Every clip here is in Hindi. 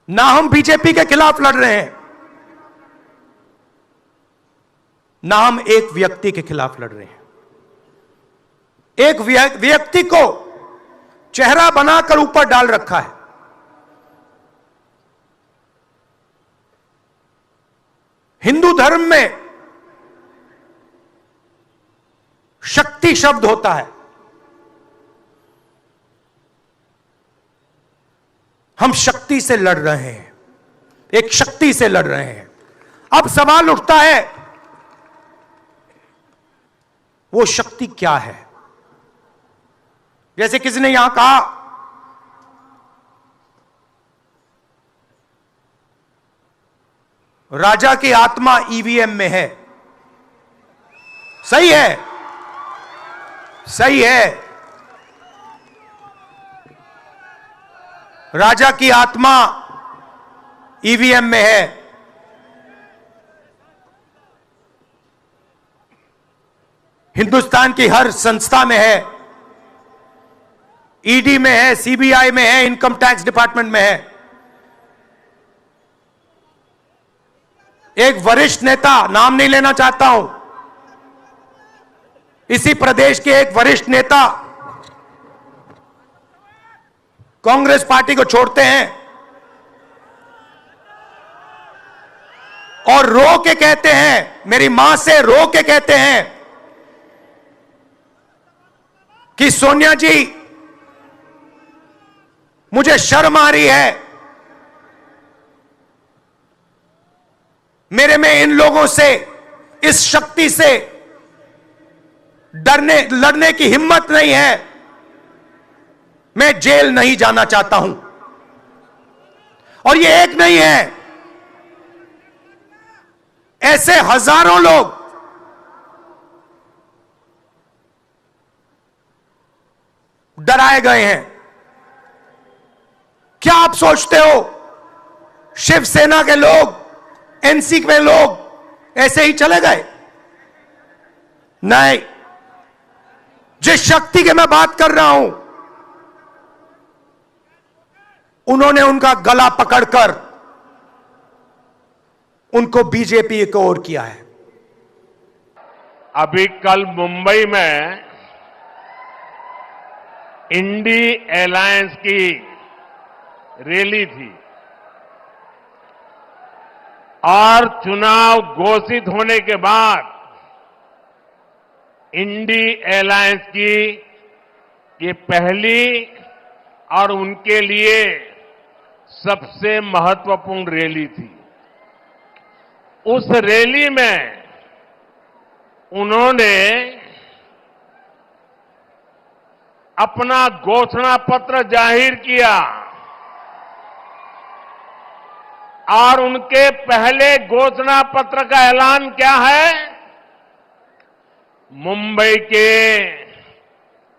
ना हम बीजेपी के खिलाफ लड़ रहे हैं, ना हम एक व्यक्ति के खिलाफ लड़ रहे हैं। एक व्यक्ति को चेहरा बनाकर ऊपर डाल रखा है। हिंदू धर्म में शक्ति शब्द होता है। हम शक्ति से लड़ रहे हैं, एक शक्ति से लड़ रहे हैं। अब सवाल उठता है, वो शक्ति क्या है? जैसे किसी ने यहां कहा, राजा की आत्मा ईवीएम में है। सही है, सही है। राजा की आत्मा ईवीएम में है। हिंदुस्तान की हर संस्था में है, ईडी में है, सीबीआई में है, इनकम टैक्स डिपार्टमेंट में है। एक वरिष्ठ नेता, नाम नहीं लेना चाहता हूं, इसी प्रदेश के एक वरिष्ठ नेता कांग्रेस पार्टी को छोड़ते हैं और रो के कहते हैं, मेरी मां से रो के कहते हैं कि सोनिया जी, मुझे शर्म आ रही है, मेरे में इन लोगों से, इस शक्ति से लड़ने की हिम्मत नहीं है, मैं जेल नहीं जाना चाहता हूं। और ये एक नहीं है, ऐसे हजारों लोग डराए गए हैं। क्या आप सोचते हो शिवसेना के लोग, एनसी के लोग ऐसे ही चले गए? नहीं। जिस शक्ति की मैं बात कर रहा हूं, उन्होंने उनका गला पकड़कर उनको बीजेपी की ओर किया है। अभी कल मुंबई में इंडी अलायंस की रैली थी और चुनाव घोषित होने के बाद इंडी अलायंस की ये पहली और उनके लिए सबसे महत्वपूर्ण रैली थी। उस रैली में उन्होंने अपना घोषणा पत्र जाहिर किया और उनके पहले घोषणा पत्र का ऐलान क्या है? मुंबई के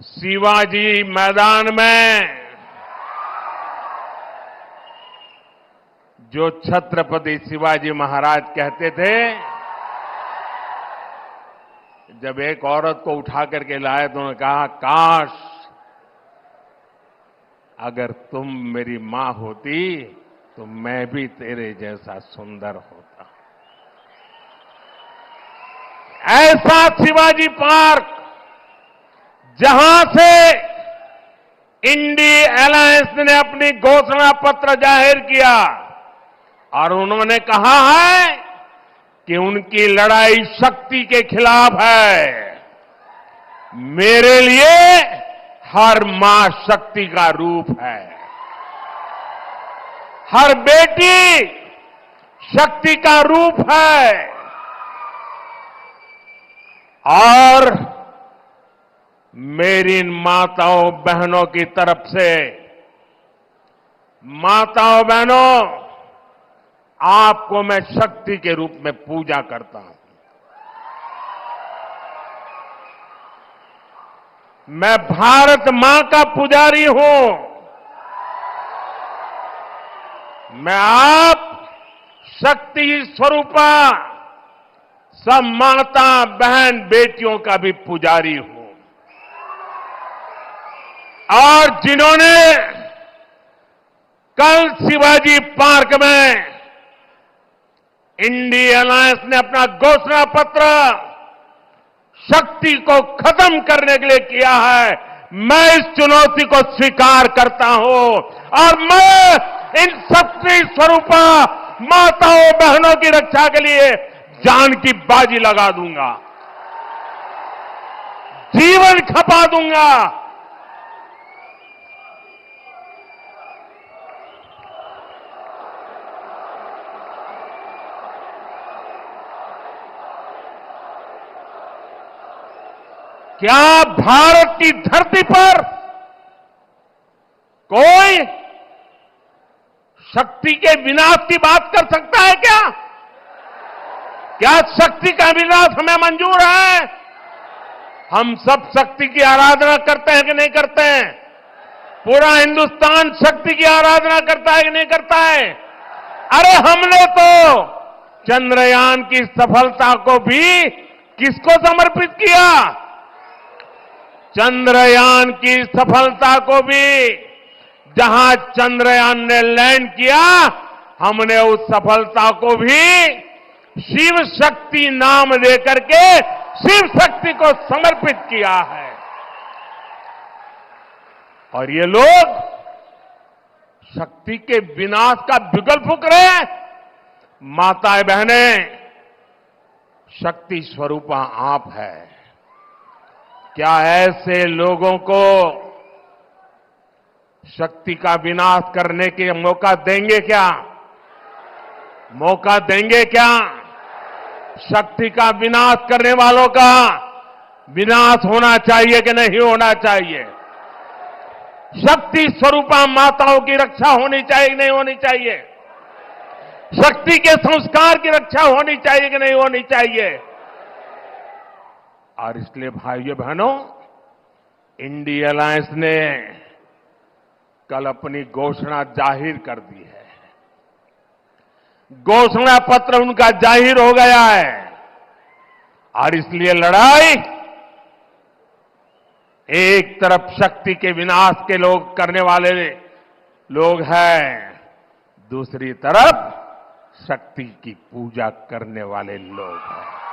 शिवाजी मैदान में जो छत्रपति शिवाजी महाराज कहते थे, जब एक औरत को उठा करके लाए तो उन्होंने कहा, काश अगर तुम मेरी मां होती तो मैं भी तेरे जैसा सुंदर होता। ऐसा शिवाजी पार्क, जहां से इंडी अलायंस ने अपनी घोषणा पत्र जाहिर किया और उन्होंने कहा है कि उनकी लड़ाई शक्ति के खिलाफ है। मेरे लिए हर मां शक्ति का रूप है, हर बेटी शक्ति का रूप है। और मेरी इन माताओं बहनों की तरफ से, माताओं बहनों, आपको मैं शक्ति के रूप में पूजा करता हूं। मैं भारत मां का पुजारी हूं। मैं आप शक्ति स्वरूपा सब माता बहन बेटियों का भी पुजारी हूं। और जिन्होंने कल शिवाजी पार्क में इंडिया अलायंस ने अपना घोषणा पत्र शक्ति को खत्म करने के लिए किया है। मैं इस चुनौती को स्वीकार करता हूं और मैं इन शक्ति स्वरूपा माताओं बहनों की रक्षा के लिए जान की बाजी लगा दूंगा, जीवन खपा दूंगा। क्या भारत की धरती पर कोई शक्ति के विनाश की बात कर सकता है क्या? क्या शक्ति का विनाश हमें मंजूर है? हम सब शक्ति की आराधना करते हैं कि नहीं करते हैं? पूरा हिंदुस्तान शक्ति की आराधना करता है कि नहीं करता है? अरे हमने तो चंद्रयान की सफलता को भी किसको समर्पित किया? चंद्रयान की सफलता को भी, जहां चंद्रयान ने लैंड किया, हमने उस सफलता को भी शिव शक्ति नाम देकर के शिव शक्ति को समर्पित किया है। और ये लोग शक्ति के विनाश का बिगुल फूंक रहे हैं। माताएं बहनें, शक्ति स्वरूपा आप है। क्या ऐसे लोगों को शक्ति का विनाश करने के मौका देंगे क्या? मौका देंगे क्या? शक्ति का विनाश करने वालों का विनाश होना चाहिए कि नहीं होना चाहिए? शक्ति स्वरूपा माताओं की रक्षा होनी चाहिए कि नहीं होनी चाहिए? शक्ति के संस्कार की रक्षा होनी चाहिए कि नहीं होनी चाहिए? और इसलिए भाइयों बहनों, इंडिया अलायंस ने कल अपनी घोषणा जाहिर कर दी है। घोषणा पत्र उनका जाहिर हो गया है और इसलिए लड़ाई एक तरफ शक्ति के विनाश के लोग करने वाले लोग हैं, दूसरी तरफ शक्ति की पूजा करने वाले लोग हैं।